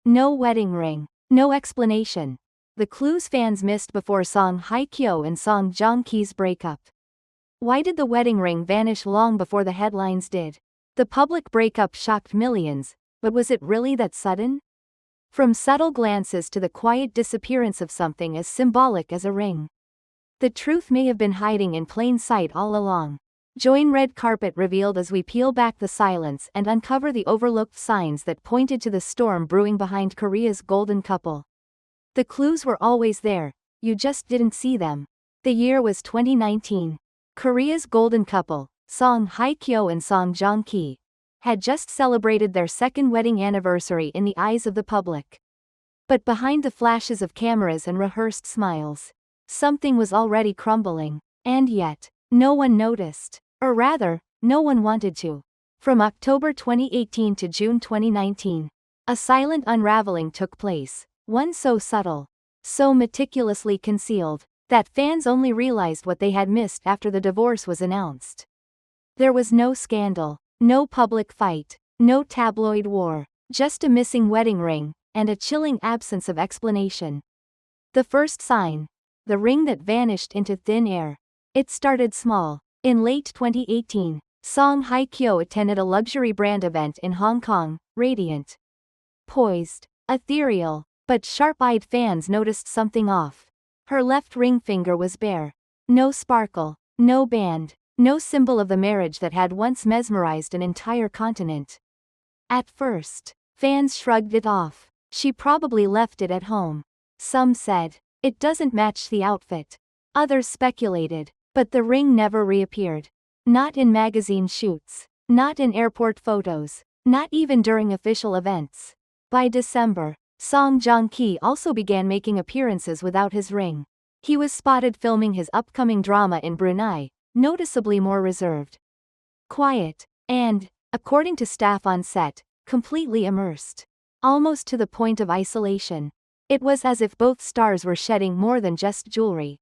No wedding ring. No explanation. The clues fans missed before Song Hye Kyo and Song Joong Ki's breakup. Why did the wedding ring vanish long before the headlines did? The public breakup shocked millions, but was it really that sudden? From subtle glances to the quiet disappearance of something as symbolic as a ring. The truth may have been hiding in plain sight all along. Join red carpet revealed as we peel back the silence and uncover the overlooked signs that pointed to the storm brewing behind Korea's golden couple. The clues were always there, you just didn't see them. The year was 2019. Korea's golden couple, Song Hye Kyo and Song Joong Ki, had just celebrated their second wedding anniversary in the eyes of the public. But behind the flashes of cameras and rehearsed smiles, something was already crumbling, and yet, no one noticed. Or rather, no one wanted to. From October 2018 to June 2019, a silent unraveling took place, one so subtle, so meticulously concealed, that fans only realized what they had missed after the divorce was announced. There was no scandal, no public fight, no tabloid war, just a missing wedding ring, and a chilling absence of explanation. The first sign, the ring that vanished into thin air. It started small. In late 2018, Song Hye Kyo attended a luxury brand event in Hong Kong, radiant, poised, ethereal, but sharp-eyed fans noticed something off. Her left ring finger was bare. No sparkle, no band, no symbol of the marriage that had once mesmerized an entire continent. At first, fans shrugged it off. She probably left it at home. Some said, it doesn't match the outfit. Others speculated, but the ring never reappeared. Not in magazine shoots. Not in airport photos. Not even during official events. By December, Song Joong Ki also began making appearances without his ring. He was spotted filming his upcoming drama in Brunei, noticeably more reserved, quiet, and, according to staff on set, completely immersed. Almost to the point of isolation. It was as if both stars were shedding more than just jewelry.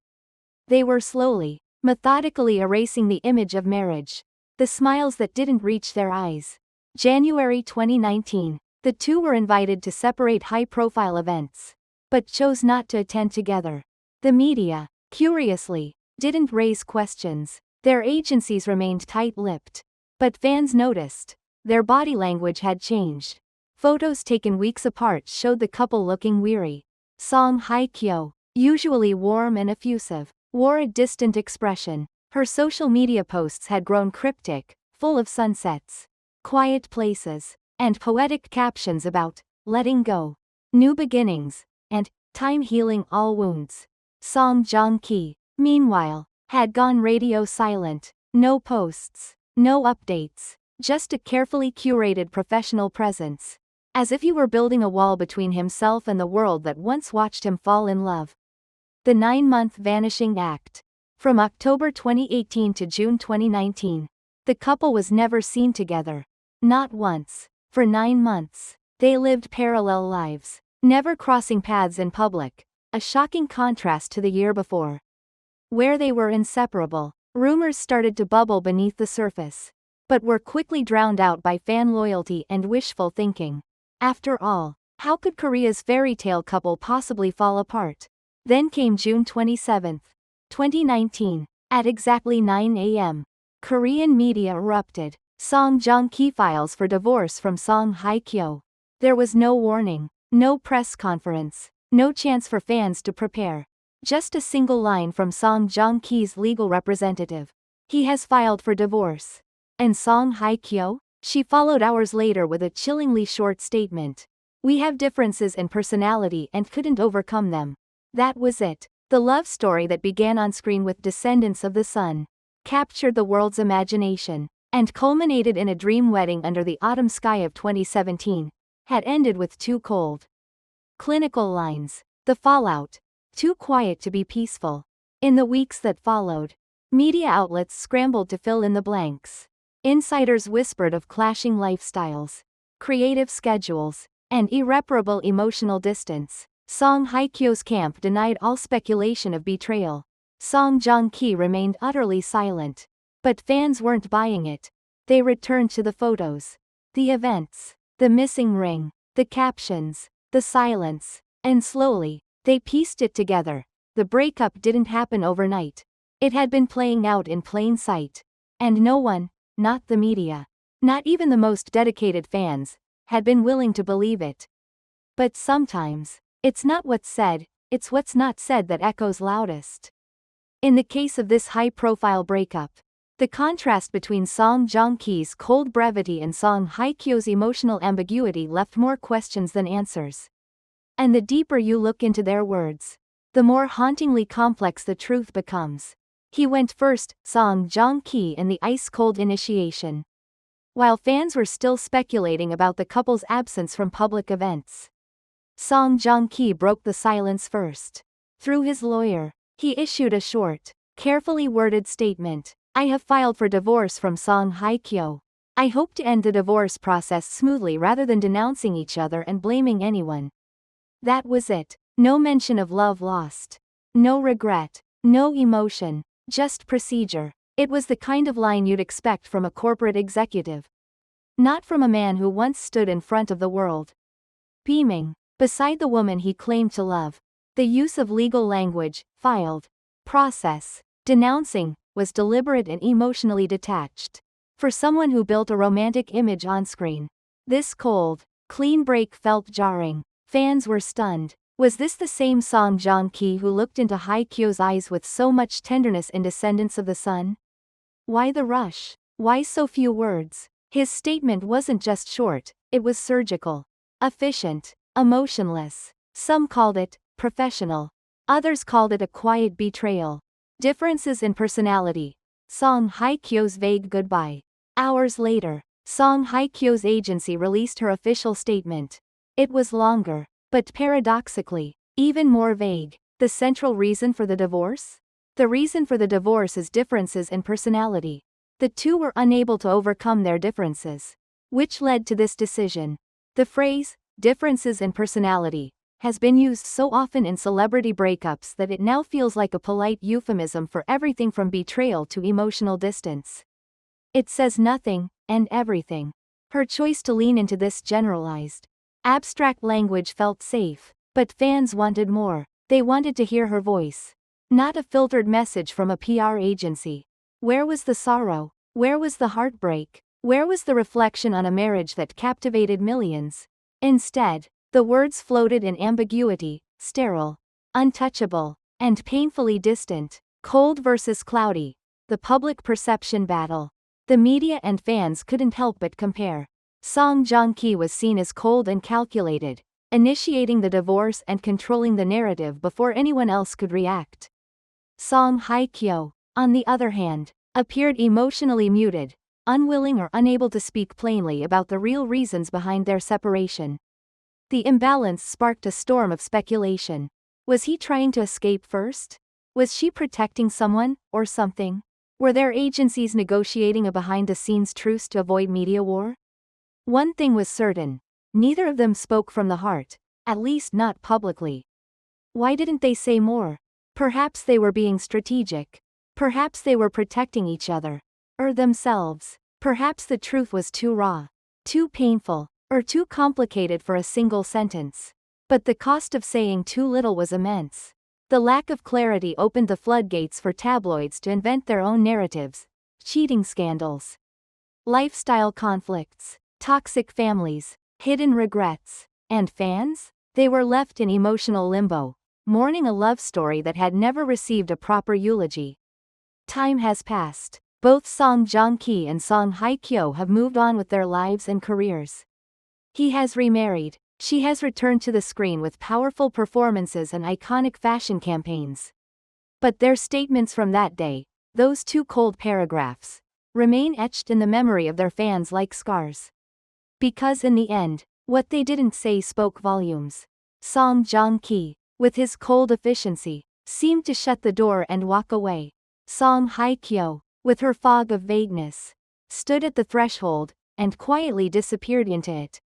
They were slowly, methodically erasing the image of marriage. The smiles that didn't reach their eyes. January 2019, the two were invited to separate high-profile events, but chose not to attend together. The media, curiously, didn't raise questions. Their agencies remained tight-lipped. But fans noticed. Their body language had changed. Photos taken weeks apart showed the couple looking weary. Song Hye Kyo, usually warm and effusive, wore a distant expression. Her social media posts had grown cryptic, full of sunsets, quiet places, and poetic captions about letting go, new beginnings, and time healing all wounds. Song Joong Ki, meanwhile, had gone radio silent. No posts, no updates, just a carefully curated professional presence. As if he were building a wall between himself and the world that once watched him fall in love. The 9-month vanishing act. From October 2018 to June 2019, the couple was never seen together. Not once. For 9 months, they lived parallel lives, never crossing paths in public, a shocking contrast to the year before, where they were inseparable. Rumors started to bubble beneath the surface, but were quickly drowned out by fan loyalty and wishful thinking. After all, how could Korea's fairy tale couple possibly fall apart? Then came June 27, 2019, at exactly 9 a.m. Korean media erupted. Song Joong Ki files for divorce from Song Hye Kyo. There was no warning, no press conference, no chance for fans to prepare. Just a single line from Song Joong Ki's legal representative. He has filed for divorce. And Song Hye Kyo? She followed hours later with a chillingly short statement. We have differences in personality and couldn't overcome them. That was it. The love story that began on screen with Descendants of the Sun captured the world's imagination and culminated in a dream wedding under the autumn sky of 2017, had ended with 2 cold, clinical lines. The fallout. Too quiet to be peaceful. In the weeks that followed, media outlets scrambled to fill in the blanks. Insiders whispered of clashing lifestyles, creative schedules, and irreparable emotional distance. Song Hye Kyo's camp denied all speculation of betrayal. Song Joong Ki remained utterly silent. But fans weren't buying it. They returned to the photos, the events, the missing ring, the captions. the silence. And slowly, they pieced it together. The breakup didn't happen overnight. It had been playing out in plain sight. And no one, not the media, not even the most dedicated fans, had been willing to believe it. But sometimes, it's not what's said, it's what's not said that echoes loudest. In the case of this high-profile breakup, the contrast between Song Joong-ki's cold brevity and Song Hye Kyo's emotional ambiguity left more questions than answers. And the deeper you look into their words, the more hauntingly complex the truth becomes. He went first, Song Joong-ki, in the ice-cold initiation. While fans were still speculating about the couple's absence from public events, Song Joong-ki broke the silence first. Through his lawyer, he issued a short, carefully worded statement. I have filed for divorce from Song Hye Kyo. I hope to end the divorce process smoothly rather than denouncing each other and blaming anyone. That was it. No mention of love lost. No regret. No emotion. Just procedure. It was the kind of line you'd expect from a corporate executive. Not from a man who once stood in front of the world, beaming, beside the woman he claimed to love. The use of legal language, filed, process, denouncing, was deliberate and emotionally detached. For someone who built a romantic image on screen, this cold, clean break felt jarring. Fans were stunned. Was this the same Song Joong-ki who looked into Hye Kyo's eyes with so much tenderness in Descendants of the Sun? Why the rush? Why so few words? His statement wasn't just short, it was surgical, efficient, emotionless. Some called it professional. Others called it a quiet betrayal. Differences in personality. Song Hye Kyo's vague goodbye. Hours later, Song Hye Kyo's agency released her official statement. It was longer, but paradoxically, even more vague. The central reason for the divorce? The reason for the divorce is differences in personality. The two were unable to overcome their differences, which led to this decision. The phrase, differences in personality, has been used so often in celebrity breakups that it now feels like a polite euphemism for everything from betrayal to emotional distance. It says nothing, and everything. Her choice to lean into this generalized, abstract language felt safe, but fans wanted more. They wanted to hear her voice. Not a filtered message from a PR agency. Where was the sorrow? Where was the heartbreak? Where was the reflection on a marriage that captivated millions? Instead, the words floated in ambiguity, sterile, untouchable, and painfully distant. Cold versus cloudy. The public perception battle. The media and fans couldn't help but compare. Song Joong-ki was seen as cold and calculated, initiating the divorce and controlling the narrative before anyone else could react. Song Hye Kyo, on the other hand, appeared emotionally muted, unwilling or unable to speak plainly about the real reasons behind their separation. The imbalance sparked a storm of speculation. Was he trying to escape first? Was she protecting someone, or something? Were their agencies negotiating a behind-the-scenes truce to avoid media war? One thing was certain. Neither of them spoke from the heart, at least not publicly. Why didn't they say more? Perhaps they were being strategic. Perhaps they were protecting each other. Or themselves. Perhaps the truth was too raw, too painful, or too complicated for a single sentence. But the cost of saying too little was immense. The lack of clarity opened the floodgates for tabloids to invent their own narratives. Cheating scandals, lifestyle conflicts, toxic families, hidden regrets. And fans? They were left in emotional limbo, mourning a love story that had never received a proper eulogy. Time has passed. Both Song Joong-ki and Song Hye Kyo have moved on with their lives and careers. He has remarried. She has returned to the screen with powerful performances and iconic fashion campaigns. But their statements from that day, those two cold paragraphs, remain etched in the memory of their fans like scars. Because in the end, what they didn't say spoke volumes. Song Joong-ki, with his cold efficiency, seemed to shut the door and walk away. Song Hye Kyo, with her fog of vagueness, stood at the threshold, and quietly disappeared into it.